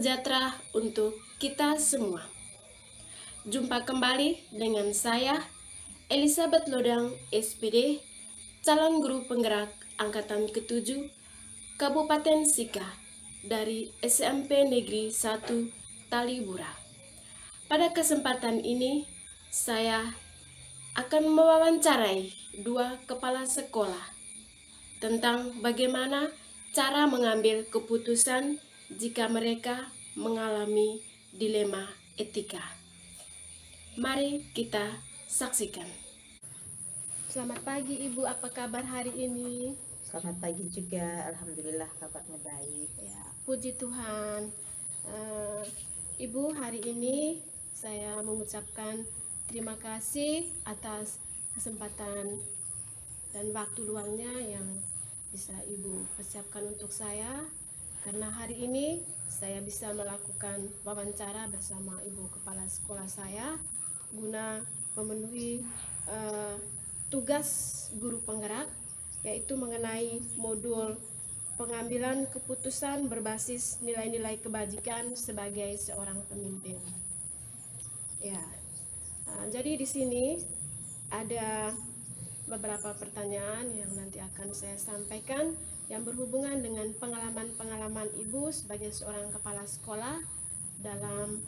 sejahtera untuk kita semua. Jumpa kembali dengan saya, Elizabeth Lodang, SPD, calon guru penggerak Angkatan ke-7, Kabupaten Sika, dari SMP Negeri 1 Talibura. Pada kesempatan ini, saya akan mewawancarai dua kepala sekolah tentang bagaimana cara mengambil keputusan jika mereka mengalami dilema etika. Mari kita saksikan. Selamat pagi Ibu, apa kabar hari ini? Selamat pagi juga, alhamdulillah kabarnya baik. Ya, puji Tuhan. Ibu, hari ini saya mengucapkan terima kasih atas kesempatan dan waktu luangnya yang bisa Ibu persiapkan untuk saya, karena hari ini saya bisa melakukan wawancara bersama Ibu Kepala Sekolah saya guna memenuhi tugas guru penggerak, yaitu mengenai modul pengambilan keputusan berbasis nilai-nilai kebajikan sebagai seorang pemimpin. Ya, jadi di sini ada beberapa pertanyaan yang nanti akan saya sampaikan yang berhubungan dengan pengalaman-pengalaman Ibu sebagai seorang kepala sekolah dalam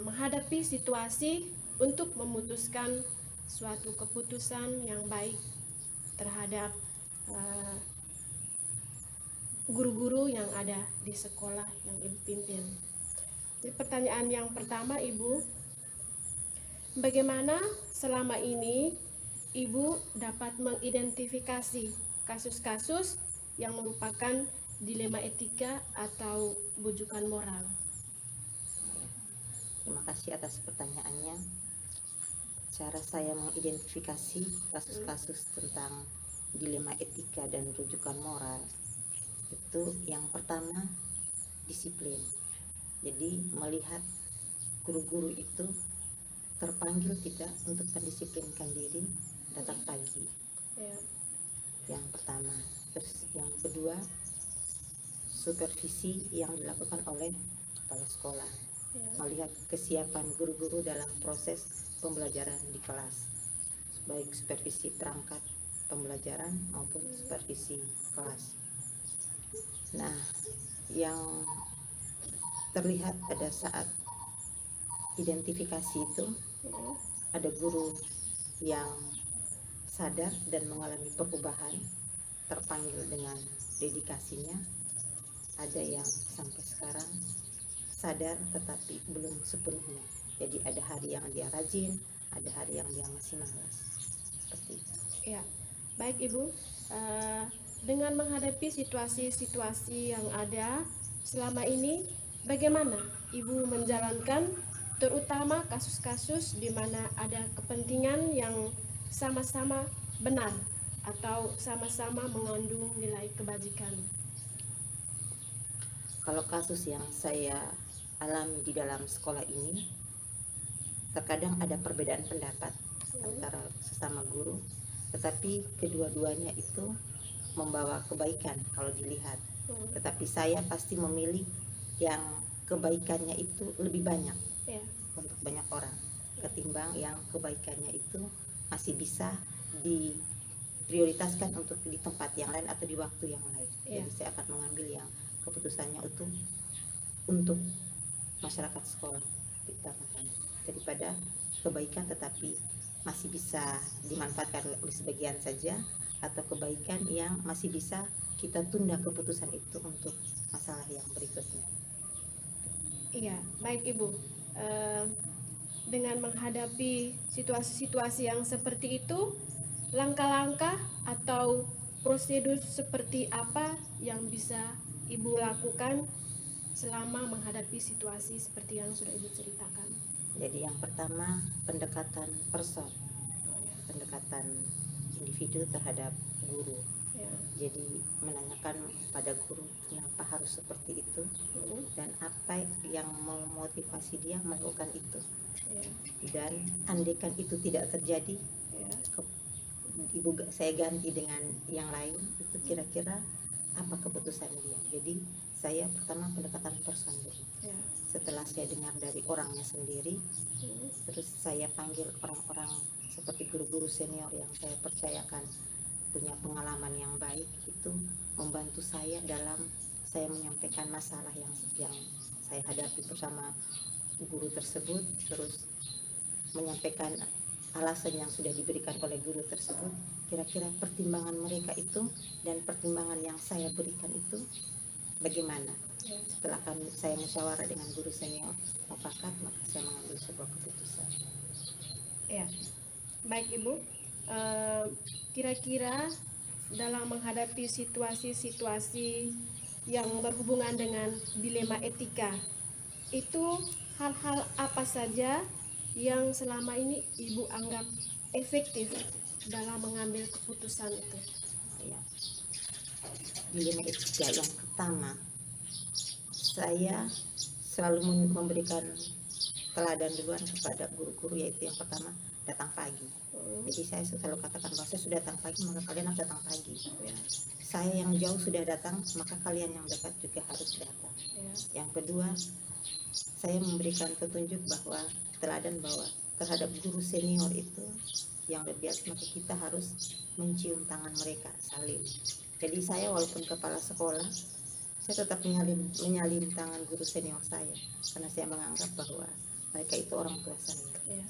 menghadapi situasi untuk memutuskan suatu keputusan yang baik terhadap guru-guru yang ada di sekolah yang Ibu pimpin. Jadi pertanyaan yang pertama, Ibu, bagaimana selama ini Ibu dapat mengidentifikasi kasus-kasus yang merupakan dilema etika atau bujukan moral? Terima kasih atas pertanyaannya. Cara saya mengidentifikasi kasus-kasus tentang dilema etika dan rujukan moral itu yang pertama disiplin. Jadi melihat guru-guru itu terpanggil tidak untuk mendisiplinkan diri datang pagi. Ya. Yang pertama. Terus yang kedua, supervisi yang dilakukan oleh kepala sekolah. Ya. Melihat kesiapan guru-guru dalam proses pembelajaran di kelas, baik supervisi perangkat pembelajaran maupun supervisi kelas. Nah, yang terlihat pada saat identifikasi itu, ada guru yang sadar dan mengalami perubahan, terpanggil dengan dedikasinya. Ada yang sampai sekarang sadar tetapi belum sepenuhnya. Jadi ada hari yang dia rajin, ada hari yang dia masih malas. Seperti itu. Ya, baik Ibu. Dengan menghadapi situasi-situasi yang ada selama ini, bagaimana Ibu menjalankan, terutama kasus-kasus di mana ada kepentingan yang sama-sama benar atau sama-sama mengandung nilai kebajikan? Kalau kasus yang saya alami di dalam sekolah ini, terkadang ada perbedaan pendapat antara sesama guru, tetapi kedua-duanya itu membawa kebaikan kalau dilihat. Tetapi saya pasti memilih yang kebaikannya itu lebih banyak untuk banyak orang, ketimbang yang kebaikannya itu masih bisa diprioritaskan untuk di tempat yang lain atau di waktu yang lain. Jadi saya akan mengambil yang keputusannya itu untuk masyarakat sekolah daripada kebaikan tetapi masih bisa dimanfaatkan oleh sebagian saja, atau kebaikan yang masih bisa kita tunda keputusan itu untuk masalah yang berikutnya. Iya, baik Ibu. Dengan menghadapi situasi-situasi yang seperti itu, langkah-langkah atau prosedur seperti apa yang bisa Ibu lakukan selama menghadapi situasi seperti yang sudah Ibu ceritakan? Jadi yang pertama, pendekatan person, pendekatan individu terhadap guru. Jadi menanyakan pada guru kenapa harus seperti itu dan apa yang memotivasi dia melakukan itu. Dan andaikan itu tidak terjadi, saya ganti dengan yang lain, itu kira-kira apa keputusan dia. Jadi Saya pertama pendekatan personal. Ya. Setelah saya dengar dari orangnya sendiri, terus saya panggil orang-orang seperti guru-guru senior yang saya percayakan punya pengalaman yang baik, itu membantu saya dalam saya menyampaikan masalah yang saya hadapi bersama guru tersebut, terus menyampaikan alasan yang sudah diberikan oleh guru tersebut. Kira-kira pertimbangan mereka itu dan pertimbangan yang saya berikan itu bagaimana. Setelah saya musyawarah dengan guru senior mufakat, maka saya mengambil sebuah keputusan. Ya, baik Ibu. Kira-kira dalam menghadapi situasi-situasi yang berhubungan dengan dilema etika, itu hal-hal apa saja yang selama ini Ibu anggap efektif dalam mengambil keputusan itu? Ya. Dilema etika yang pertama, saya selalu memberikan teladan duluan kepada guru-guru, yaitu yang pertama datang pagi. Jadi saya selalu katakan bahwa saya sudah datang pagi, maka kalian harus datang pagi. Saya yang jauh sudah datang, maka kalian yang dekat juga harus datang. Yang kedua, saya memberikan petunjuk bahwa teladan bahwa terhadap guru senior itu yang lebih biasa, maka kita harus mencium tangan mereka, salim. Jadi saya walaupun kepala sekolah, saya tetap menyalin tangan guru senior saya, karena saya menganggap bahwa mereka itu orang tua saya.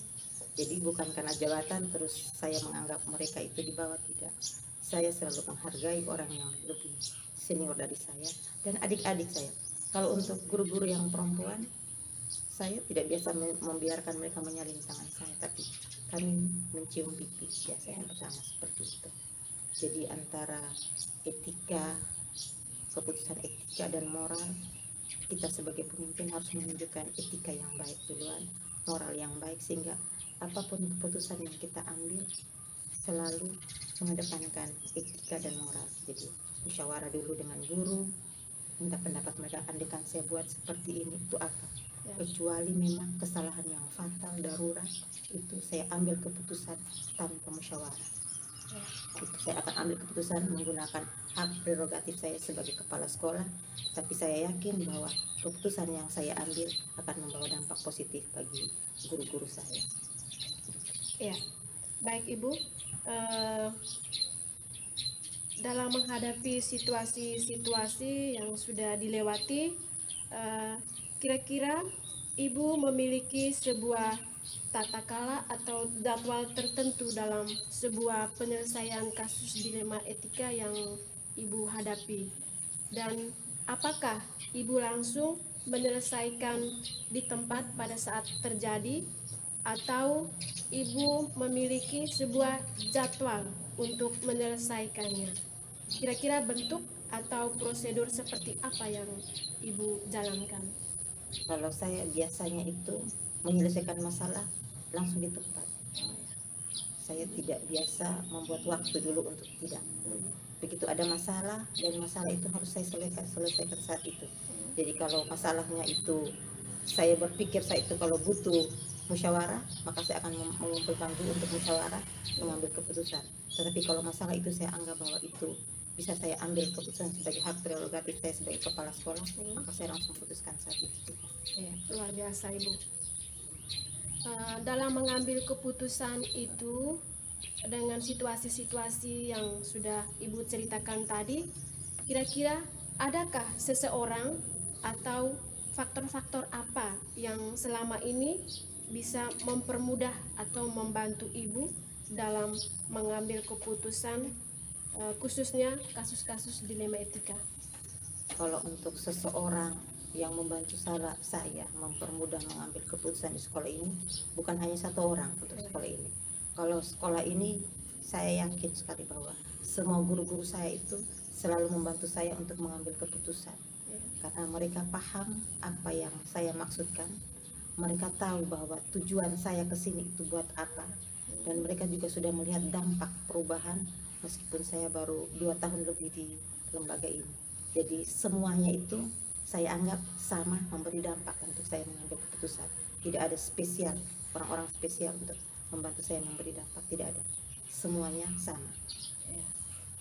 Jadi bukan karena jabatan terus saya menganggap mereka itu di bawah, tidak. Saya selalu menghargai orang yang lebih senior dari saya dan adik-adik saya. Kalau untuk guru-guru yang perempuan, saya tidak biasa membiarkan mereka menyalin tangan saya, tapi kami mencium pipi biasanya bersama, seperti itu. Jadi antara etika, keputusan etika dan moral, kita sebagai pemimpin harus menunjukkan etika yang baik duluan, moral yang baik, sehingga apapun keputusan yang kita ambil selalu mengedepankan etika dan moral. Jadi musyawarah dulu dengan guru, minta pendapat mereka, andaikan saya buat seperti ini itu apa, kecuali memang kesalahan yang fatal darurat, itu saya ambil keputusan tanpa musyawarah. Itu saya akan ambil keputusan menggunakan hak prerogatif saya sebagai kepala sekolah, tapi saya yakin bahwa keputusan yang saya ambil akan membawa dampak positif bagi guru-guru saya. Ya, baik Ibu. Dalam menghadapi situasi-situasi yang sudah dilewati, kira-kira Ibu memiliki sebuah tata cara atau jadwal tertentu dalam sebuah penyelesaian kasus dilema etika yang Ibu hadapi, dan apakah Ibu langsung menyelesaikan di tempat pada saat terjadi, atau Ibu memiliki sebuah jadwal untuk menyelesaikannya? Kira-kira bentuk atau prosedur seperti apa yang Ibu jalankan? Kalau saya biasanya itu menyelesaikan masalah langsung di tempat. Saya tidak biasa membuat waktu dulu untuk tidak. Begitu ada masalah dan masalah itu harus saya selesaikan saat itu. Jadi kalau masalahnya itu saya berpikir saya itu kalau butuh musyawarah, maka saya akan mengumpulkan dulu untuk musyawarah, mengambil keputusan. Tetapi kalau masalah itu saya anggap bahwa itu bisa saya ambil keputusan sebagai hak prerogatif saya sebagai kepala sekolah, maka saya langsung putuskan saat itu. Ya, luar biasa Ibu. Dalam mengambil keputusan itu dengan situasi-situasi yang sudah Ibu ceritakan tadi, kira-kira adakah seseorang atau faktor-faktor apa yang selama ini bisa mempermudah atau membantu Ibu dalam mengambil keputusan, khususnya kasus-kasus dilema etika? Kalau untuk seseorang yang membantu saya mempermudah mengambil keputusan di sekolah ini, bukan hanya satu orang untuk sekolah ini. Kalau sekolah ini, saya yakin sekali bahwa semua guru-guru saya itu selalu membantu saya untuk mengambil keputusan, karena mereka paham apa yang saya maksudkan. Mereka tahu bahwa tujuan saya ke sini itu buat apa, dan mereka juga sudah melihat dampak perubahan meskipun saya baru 2 tahun lebih di lembaga ini. Jadi semuanya itu saya anggap sama memberi dampak untuk saya mengambil keputusan. Tidak ada spesial, orang-orang spesial untuk membantu saya memberi dampak, tidak ada. Semuanya sama.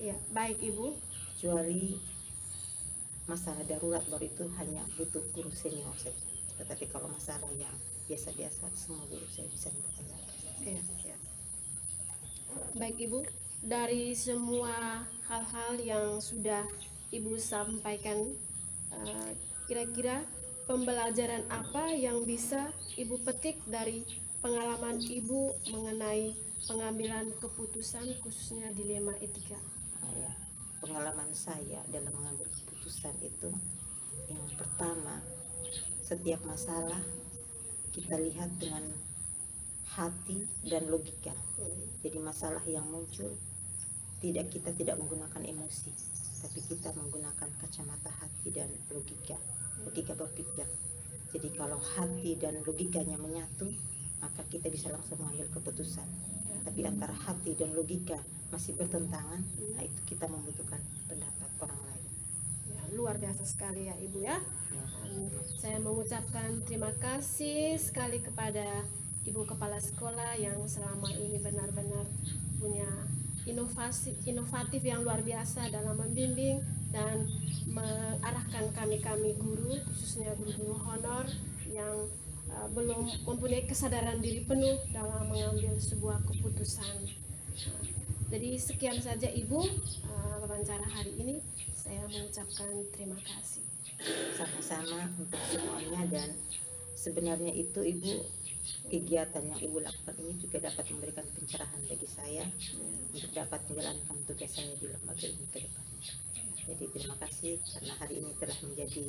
Ya, baik Ibu. Kecuali masalah darurat baru itu hanya butuh guru senior saja. Tetapi kalau masalah yang biasa-biasa, semua guru saya bisa minta. Ya, ya. Baik Ibu, dari semua hal-hal yang sudah Ibu sampaikan, kira-kira pembelajaran apa yang bisa Ibu petik dari pengalaman Ibu mengenai pengambilan keputusan khususnya dilema etika? Ya, pengalaman saya dalam mengambil keputusan itu, yang pertama, setiap masalah kita lihat dengan hati dan logika. Jadi masalah yang muncul kita tidak menggunakan emosi, tapi kita menggunakan kacamata hati dan logika berpikir. Jadi kalau hati dan logikanya menyatu, maka kita bisa langsung mengambil keputusan. Tapi antara hati dan logika masih bertentangan, nah itu kita membutuhkan pendapat orang lain. Ya, luar biasa sekali ya Ibu ya. Ya. Saya mengucapkan terima kasih sekali kepada Ibu Kepala Sekolah yang selama ini benar-benar punya inovatif yang luar biasa dalam membimbing dan mengarahkan kami guru, khususnya guru-guru honor yang belum mempunyai kesadaran diri penuh dalam mengambil sebuah keputusan. Jadi sekian saja Ibu wawancara hari ini. Saya mengucapkan terima kasih. Sama-sama untuk semuanya, dan sebenarnya itu Ibu, kegiatan yang Ibu lakukan ini juga dapat memberikan pencerahan bagi saya untuk dapat menjalankan tugas saya di lembaga ini ke depan. Jadi terima kasih karena hari ini telah menjadi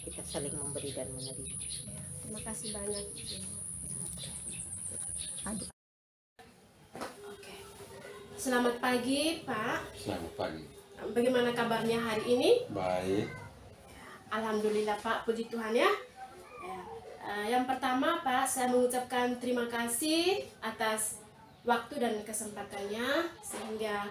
kita saling memberi dan menerima. Terima kasih banyak. Oke. Selamat pagi Pak. Selamat pagi. Bagaimana kabarnya hari ini? Baik. Alhamdulillah Pak, puji Tuhan ya. Yang pertama Pak, saya mengucapkan terima kasih atas waktu dan kesempatannya sehingga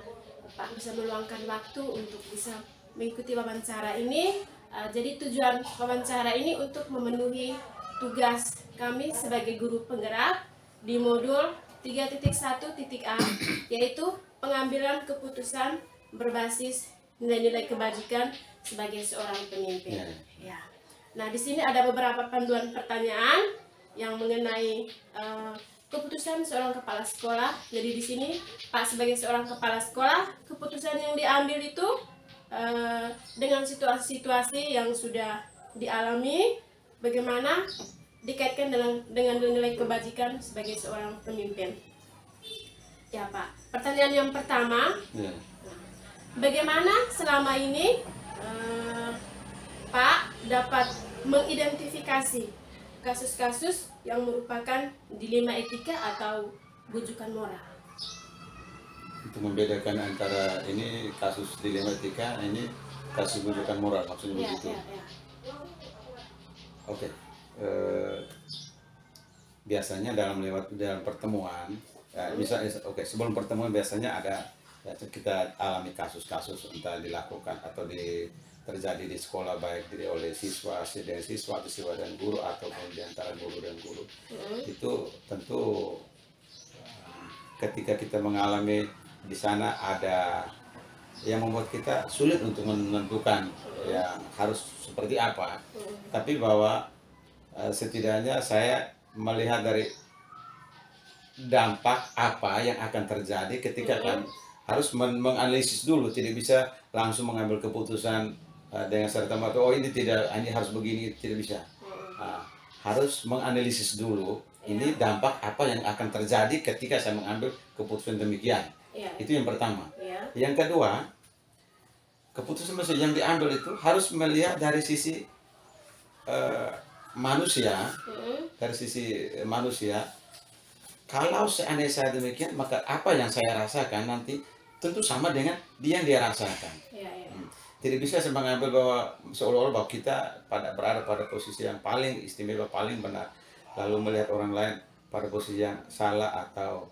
Pak bisa meluangkan waktu untuk bisa mengikuti wawancara ini. Jadi tujuan wawancara ini untuk memenuhi tugas kami sebagai guru penggerak di modul 3.1.a, yaitu pengambilan keputusan berbasis nilai-nilai kebajikan sebagai seorang pemimpin. Ya. Nah, di sini ada beberapa panduan pertanyaan yang mengenai keputusan seorang kepala sekolah. Jadi di sini Pak sebagai seorang kepala sekolah, keputusan yang diambil itu dengan situasi-situasi yang sudah dialami, bagaimana dikaitkan dengan nilai kebajikan sebagai seorang pemimpin. Ya Pak, pertanyaan yang pertama, bagaimana selama ini Pak dapat mengidentifikasi kasus-kasus yang merupakan dilema etika atau bujukan moral? Untuk membedakan antara ini kasus dilema etika, ini kasus bujukan moral, maksudnya begitu. Oke. Biasanya dalam pertemuan, sebelum pertemuan biasanya ada kita alami kasus-kasus entah dilakukan atau terjadi di sekolah, baik oleh siswa dan guru ataupun di antara guru dan guru. Itu tentu ketika kita mengalami di sana ada yang membuat kita sulit untuk menentukan yang harus seperti apa. Tapi bahwa setidaknya saya melihat dari dampak apa yang akan terjadi ketika kan harus menganalisis dulu, tidak bisa langsung mengambil keputusan dengan serta-merta ini harus begini, tidak bisa. Harus menganalisis dulu ini dampak apa yang akan terjadi ketika saya mengambil keputusan demikian. Itu yang pertama. Yang kedua, keputusan yang diambil itu harus melihat dari sisi manusia, dari sisi manusia. Kalau seandainya saya demikian, maka apa yang saya rasakan nanti tentu sama dengan dia yang dia rasakan. Tidak bisa saya mengambil bahwa seolah-olah bahwa kita berada pada posisi yang paling istimewa, paling benar, lalu melihat orang lain pada posisi yang salah atau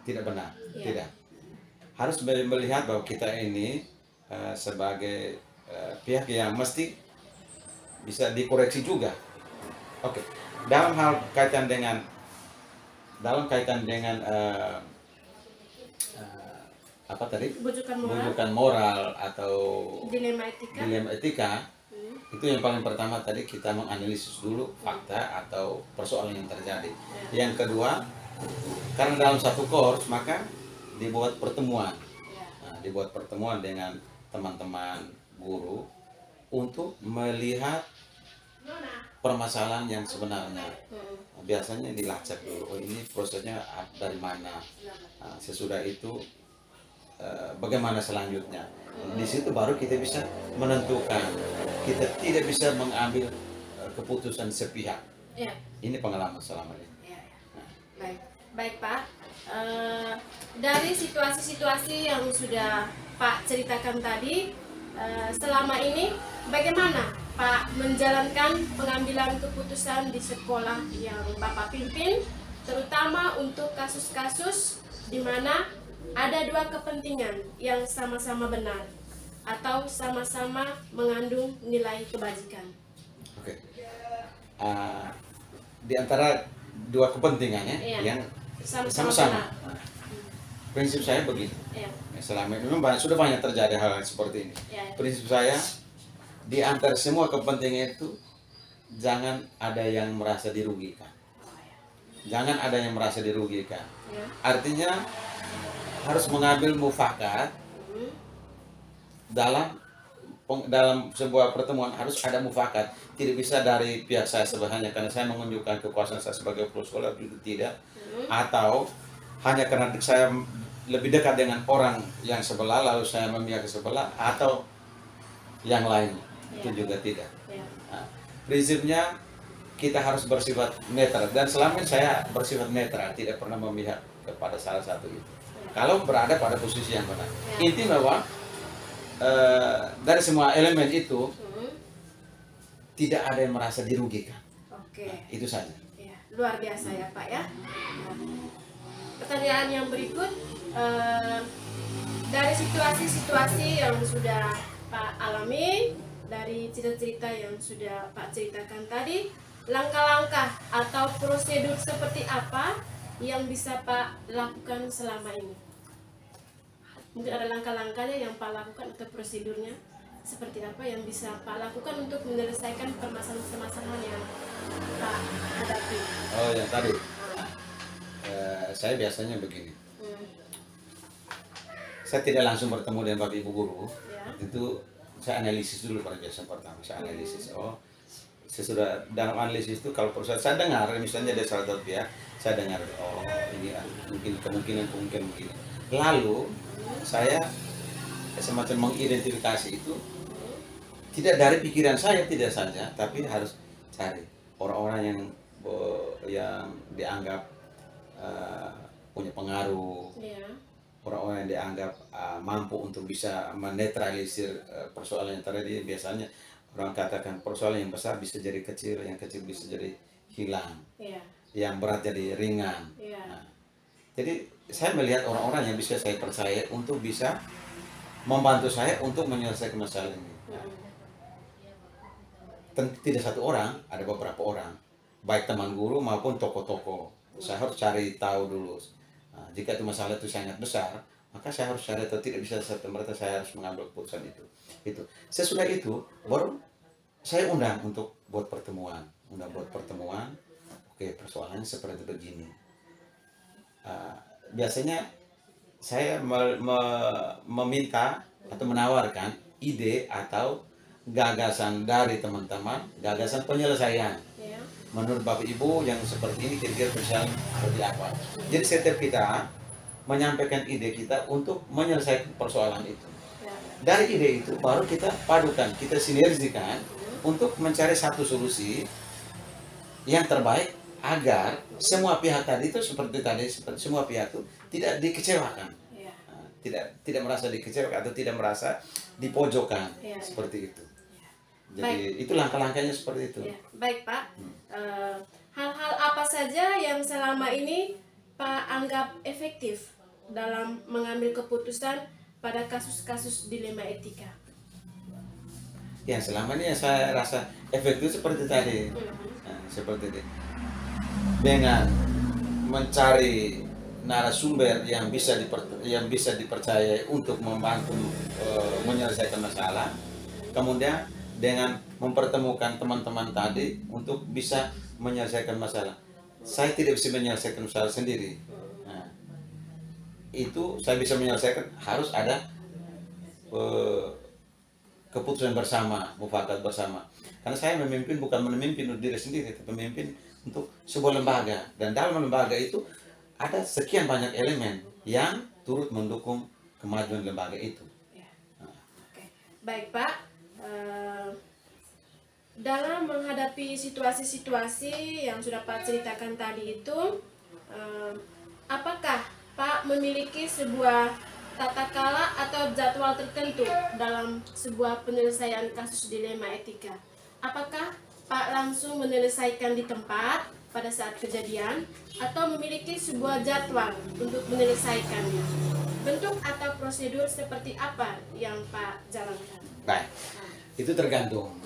tidak benar. Tidak. Harus melihat bahwa kita ini sebagai pihak yang mesti bisa dikoreksi juga. Oke. Dalam kaitan dengan apa tadi? Bujukan moral Bujukan moral atau dilema etika. Itu yang paling pertama tadi, kita menganalisis dulu fakta atau persoalan yang terjadi. Yang kedua, karena dalam satu course maka dibuat pertemuan. Nah, dibuat pertemuan dengan teman-teman guru untuk melihat permasalahan yang sebenarnya. Biasanya dilacak dulu, oh ini prosesnya dari mana. Nah, sesudah itu bagaimana selanjutnya. Di situ baru kita bisa menentukan. Kita tidak bisa mengambil keputusan sepihak. Ya. Ini pengalaman selama ini. Ya, ya. Baik, baik Pak. Dari situasi-situasi yang sudah Pak ceritakan tadi, selama ini bagaimana Pak menjalankan pengambilan keputusan di sekolah yang Bapak pimpin, terutama untuk kasus-kasus di mana ada dua kepentingan yang sama-sama benar atau sama-sama mengandung nilai kebajikan. Oke. Di antara dua kepentingan yang sama-sama. Benar. Prinsip saya begini. Ya. Selama ini memang sudah banyak terjadi hal seperti ini. Ya. Prinsip saya, di antara semua kepentingan itu jangan ada yang merasa dirugikan. Jangan ada yang merasa dirugikan. Ya. Artinya harus mengambil mufakat dalam sebuah pertemuan, harus ada mufakat. Tidak bisa dari pihak saya sebenarnya karena saya menunjukkan kekuasaan saya sebagai kepala sekolah, itu tidak. Atau hanya karena saya lebih dekat dengan orang yang sebelah lalu saya memihak ke sebelah, atau yang lain. Itu juga tidak. Nah, prinsipnya kita harus bersifat netral, dan selama ini saya bersifat netral, tidak pernah memihak kepada salah satu itu. Kalau berada pada posisi yang benar. Intinya bahwa dari semua elemen itu tidak ada yang merasa dirugikan. Oke. Nah, itu saja. Ya, luar biasa ya Pak ya. Pertanyaan yang berikut, dari situasi-situasi yang sudah Pak alami, dari cerita-cerita yang sudah Pak ceritakan tadi, langkah-langkah atau prosedur seperti apa yang bisa Pak lakukan selama ini? Mungkin ada langkah-langkahnya yang Pak lakukan atau prosedurnya seperti apa yang bisa Pak lakukan untuk menyelesaikan permasalahan-permasalahan yang Pak hadapi? Oh, yang tadi. Saya biasanya begini. Saya tidak langsung bertemu dengan Bapak Ibu guru. Ya. Itu saya analisis dulu pada biasa pertama. Saya analisis. Oh, sesudah dalam analisis itu kalau proses saya dengar, misalnya ada salah satu pihak, saya dengar, oh ini mungkin kemungkinan begini. Lalu saya semacam mengidentifikasi itu tidak dari pikiran saya, tidak saja, tapi harus cari orang-orang yang dianggap punya pengaruh, orang-orang yang dianggap mampu untuk bisa menetralisir persoalan yang terjadi. Biasanya orang katakan persoalan yang besar bisa jadi kecil, yang kecil bisa jadi hilang, yang berat jadi ringan. Nah, jadi saya melihat orang-orang yang bisa saya percaya untuk bisa membantu saya untuk menyelesaikan masalah ini. Tidak satu orang, ada beberapa orang, baik teman guru maupun tokoh-tokoh. Saya harus cari tahu dulu. Nah, jika itu masalah itu sangat besar, maka saya harus cari tahu, tidak bisa serta-merta saya harus mengambil keputusan itu. Sesudah itu baru saya undang untuk buat pertemuan. Oke, persoalannya seperti begini. Biasanya saya meminta atau menawarkan ide atau gagasan dari teman-teman, gagasan penyelesaian. Menurut Bapak Ibu yang seperti ini kira-kira bisa seperti apa. Jadi setiap kita menyampaikan ide kita untuk menyelesaikan persoalan itu. Dari ide itu baru kita padukan, kita sinergikan untuk mencari satu solusi yang terbaik agar semua pihak tadi itu seperti semua pihak itu tidak dikecewakan, tidak merasa dikecewakan atau tidak merasa dipojokkan, seperti itu. Jadi itu langkah-langkahnya seperti itu. Baik Pak, hal-hal apa saja yang selama ini Pak anggap efektif dalam mengambil keputusan pada kasus-kasus dilema etika? Yang selama ini yang saya rasa efektif seperti tadi, seperti ini. Dengan mencari narasumber yang bisa dipercaya untuk membantu menyelesaikan masalah, kemudian dengan mempertemukan teman-teman tadi untuk bisa menyelesaikan masalah. Saya tidak bisa menyelesaikan masalah sendiri. Nah, itu saya bisa menyelesaikan harus ada keputusan bersama, mufakat bersama. Karena saya memimpin bukan memimpin untuk diri sendiri, tapi memimpin untuk sebuah lembaga. Dan dalam lembaga itu ada sekian banyak elemen yang turut mendukung kemajuan lembaga itu. Ya. Oke. Baik Pak, dalam menghadapi situasi-situasi yang sudah Pak ceritakan tadi itu, apakah Pak memiliki sebuah tata cara atau jadwal tertentu dalam sebuah penyelesaian kasus dilema etika? Apakah Pak langsung menyelesaikan di tempat pada saat kejadian atau memiliki sebuah jadwal untuk menyelesaikannya? Bentuk atau prosedur seperti apa yang Pak jalankan? Baik, itu tergantung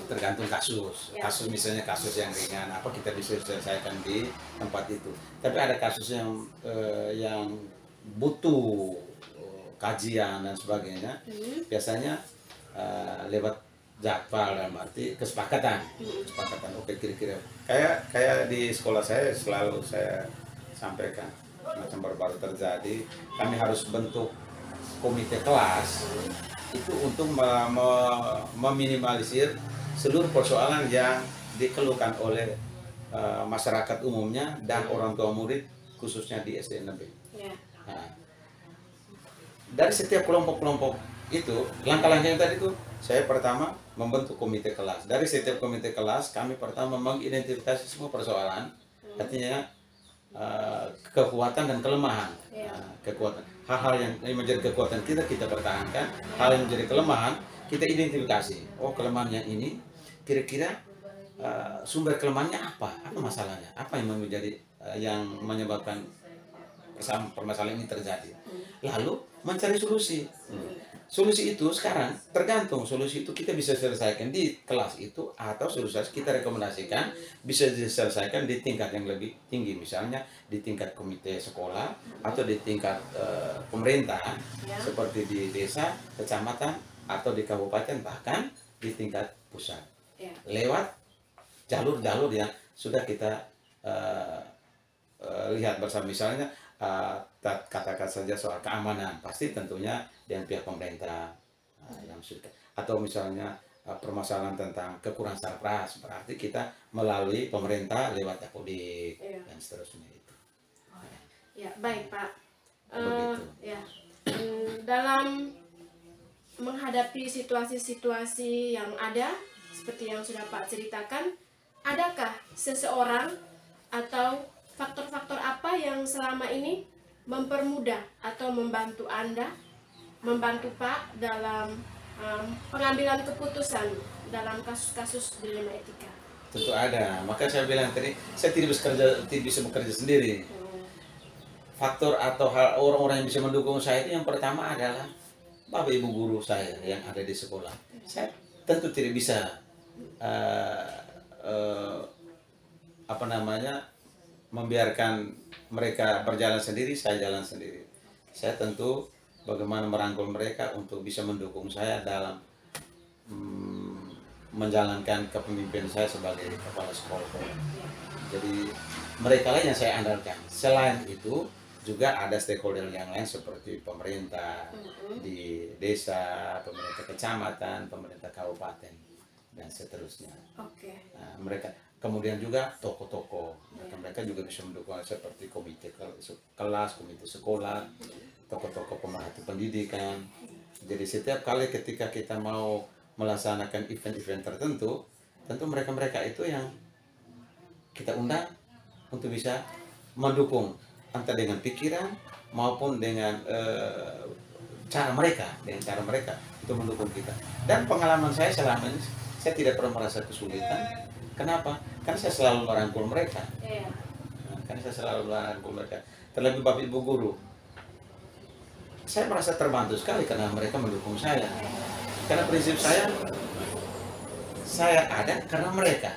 kasus. Ya. Kasus misalnya kasus yang ringan, apa kita bisa selesaikan di tempat itu. Tapi ada kasus yang butuh kajian dan sebagainya. Biasanya lewat jadwal, dalam arti kesepakatan. Oke, kira-kira kayak di sekolah saya selalu saya sampaikan macam baru-baru terjadi, kami harus bentuk komite kelas itu untuk meminimalisir seluruh persoalan yang dikeluhkan oleh masyarakat umumnya dan orang tua murid khususnya di SDNB. Ya. Nah, dari setiap kelompok-kelompok itu, langkah-langkah yang tadi itu saya pertama membentuk komite kelas. Dari setiap komite kelas kami pertama mengidentifikasi semua persoalan, artinya kekuatan dan kelemahan. Kekuatan, hal-hal yang menjadi kekuatan kita pertahankan, hal yang menjadi kelemahan kita identifikasi. Oh, kelemahannya ini kira-kira sumber kelemahannya apa masalahnya, apa yang menjadi yang menyebabkan permasalahan ini terjadi, lalu mencari solusi. Solusi itu sekarang tergantung, solusi itu kita bisa selesaikan di kelas itu atau solusi kita rekomendasikan bisa diselesaikan di tingkat yang lebih tinggi, misalnya di tingkat komite sekolah atau di tingkat pemerintah seperti di desa, kecamatan atau di kabupaten, bahkan di tingkat pusat lewat jalur-jalur yang sudah kita lihat bersama. Misalnya katakan saja soal keamanan, pasti tentunya dengan pihak pemerintah yang sudah, atau misalnya permasalahan tentang kekurangan sarpras, berarti kita melalui pemerintah lewat Dapodik dan seterusnya itu. Ya, baik Pak. Begitu. Ya, dalam menghadapi situasi-situasi yang ada seperti yang sudah Pak ceritakan, adakah seseorang atau faktor-faktor apa yang selama ini mempermudah atau membantu Anda, membantu Pak dalam pengambilan keputusan dalam kasus-kasus dilema etika? Tentu ada, maka saya bilang tadi saya tidak bisa bekerja sendiri. Faktor atau hal orang-orang yang bisa mendukung saya itu yang pertama adalah Bapak Ibu guru saya yang ada di sekolah. Saya tentu tidak bisa membiarkan mereka berjalan sendiri, saya jalan sendiri. Saya tentu bagaimana merangkul mereka untuk bisa mendukung saya dalam menjalankan kepemimpinan saya sebagai kepala sekolah. Jadi mereka lah yang saya andalkan. Selain itu juga ada stakeholder yang lain seperti pemerintah di desa, pemerintah kecamatan, pemerintah kabupaten dan seterusnya. Nah, mereka kemudian juga tokoh-tokoh, mereka juga bisa mendukung seperti komite kelas, komite sekolah, tokoh-tokoh pemerhati pendidikan. Jadi setiap kali ketika kita mau melaksanakan event-event tertentu, tentu mereka-mereka itu yang kita undang untuk bisa mendukung, entah dengan pikiran maupun dengan cara mereka untuk mendukung kita. Dan pengalaman saya selama ini, saya tidak pernah merasa kesulitan. Kenapa? Karena saya selalu merangkul mereka. Terlebih Bapak Ibu guru, saya merasa terbantu sekali karena mereka mendukung saya. Karena prinsip saya ada karena mereka.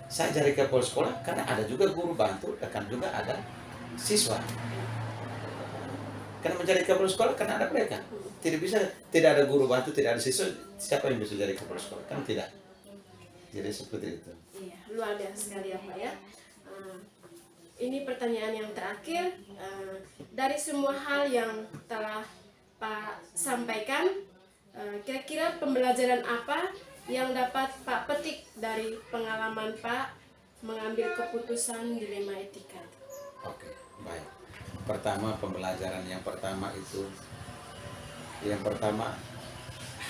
Saya jadi kepala sekolah karena ada juga guru bantu, dan juga ada siswa. Karena mencari kepala sekolah kan ada mereka. Tidak bisa, tidak ada guru bantu, tidak ada siswa, siapa yang bisa jadi kepala sekolah? Kan tidak. Jadi seperti itu. Iya, luar biasa sekali ya Pak ya. Ini pertanyaan yang terakhir. Dari semua hal yang telah Pak sampaikan, kira-kira pembelajaran apa yang dapat Pak petik dari pengalaman Pak mengambil keputusan dilema etika? Oke, baik. Pertama, pembelajaran yang pertama itu, yang pertama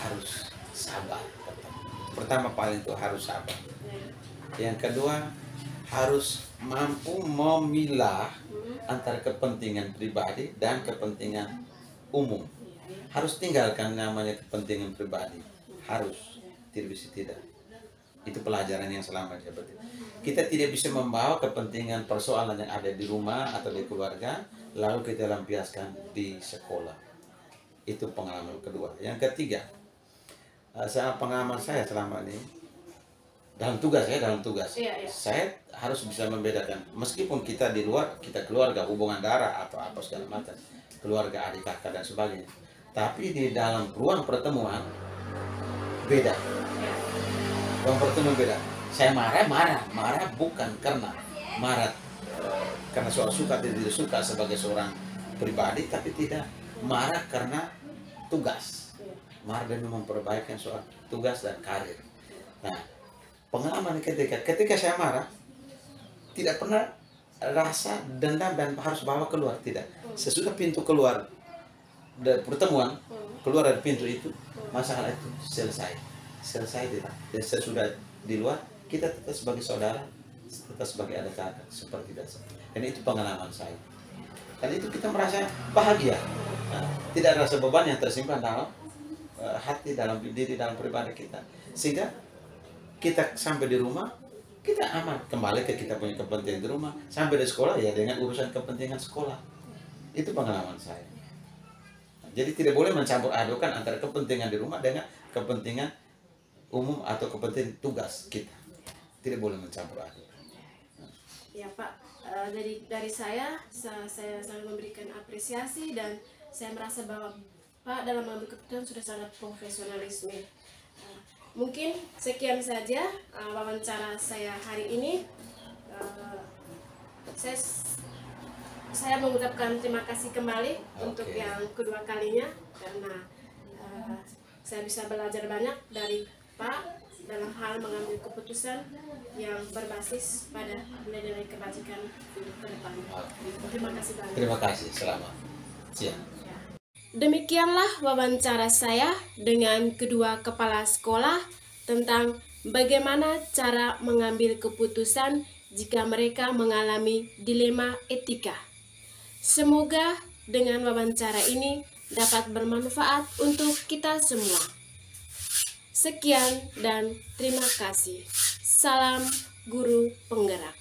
harus sabar. Pertama paling itu harus sabar. Yang kedua harus mampu memilah antara kepentingan pribadi dan kepentingan umum. Harus tinggalkan namanya kepentingan pribadi. Harus, tidak bisa tidak. Itu pelajaran yang selama saya petik. Kita tidak bisa membawa kepentingan persoalan yang ada di rumah atau di keluarga, lalu kita lampiaskan di sekolah. Itu pengalaman kedua. Yang ketiga, pengalaman saya selama ini dalam tugas saya harus bisa membedakan, meskipun kita di luar, kita keluarga, hubungan darah atau apa segala macam, keluarga, adik kakak dan sebagainya, tapi di dalam ruang pertemuan beda. Ruang pertemuan beda. Saya marah bukan karena marah karena soal suka atau tidak suka sebagai seorang pribadi, tapi tidak marah karena tugas, marah demi memperbaikan soal tugas dan karir. Nah, pengalaman ketika saya marah, tidak pernah rasa dendam dan harus bawa keluar, tidak. Sesudah pintu keluar dari pertemuan, keluar dari pintu itu, masalah itu selesai tidak. Dan sesudah di luar, kita tetap sebagai saudara, tetap sebagai adik kakak seperti biasa. Dan itu pengalaman saya. Dan itu kita merasa bahagia. Nah, tidak rasa beban yang tersimpan dalam hati, dalam diri, dalam pribadi kita. Sehingga kita sampai di rumah, kita aman. Kembali ke kita punya kepentingan di rumah. Sampai di sekolah ya dengan urusan kepentingan sekolah. Itu pengalaman saya. Jadi tidak boleh mencampur adukan antara kepentingan di rumah dengan kepentingan umum atau kepentingan tugas kita. Tidak boleh mencampur aduk. Ya Pak, dari saya sangat memberikan apresiasi dan saya merasa bahwa Pak dalam mengambil keputusan sudah sangat profesionalisme. Mungkin sekian saja wawancara saya hari ini. Saya mengucapkan terima kasih kembali untuk yang kedua kalinya karena saya bisa belajar banyak dari Pak dalam hal mengambil keputusan yang berbasis pada nilai-nilai kebajikan untuk ke depan. Terima kasih banyak. Terima kasih, selamat siang. Demikianlah wawancara saya dengan kedua kepala sekolah tentang bagaimana cara mengambil keputusan jika mereka mengalami dilema etika. Semoga dengan wawancara ini dapat bermanfaat untuk kita semua. Sekian dan terima kasih. Salam Guru Penggerak.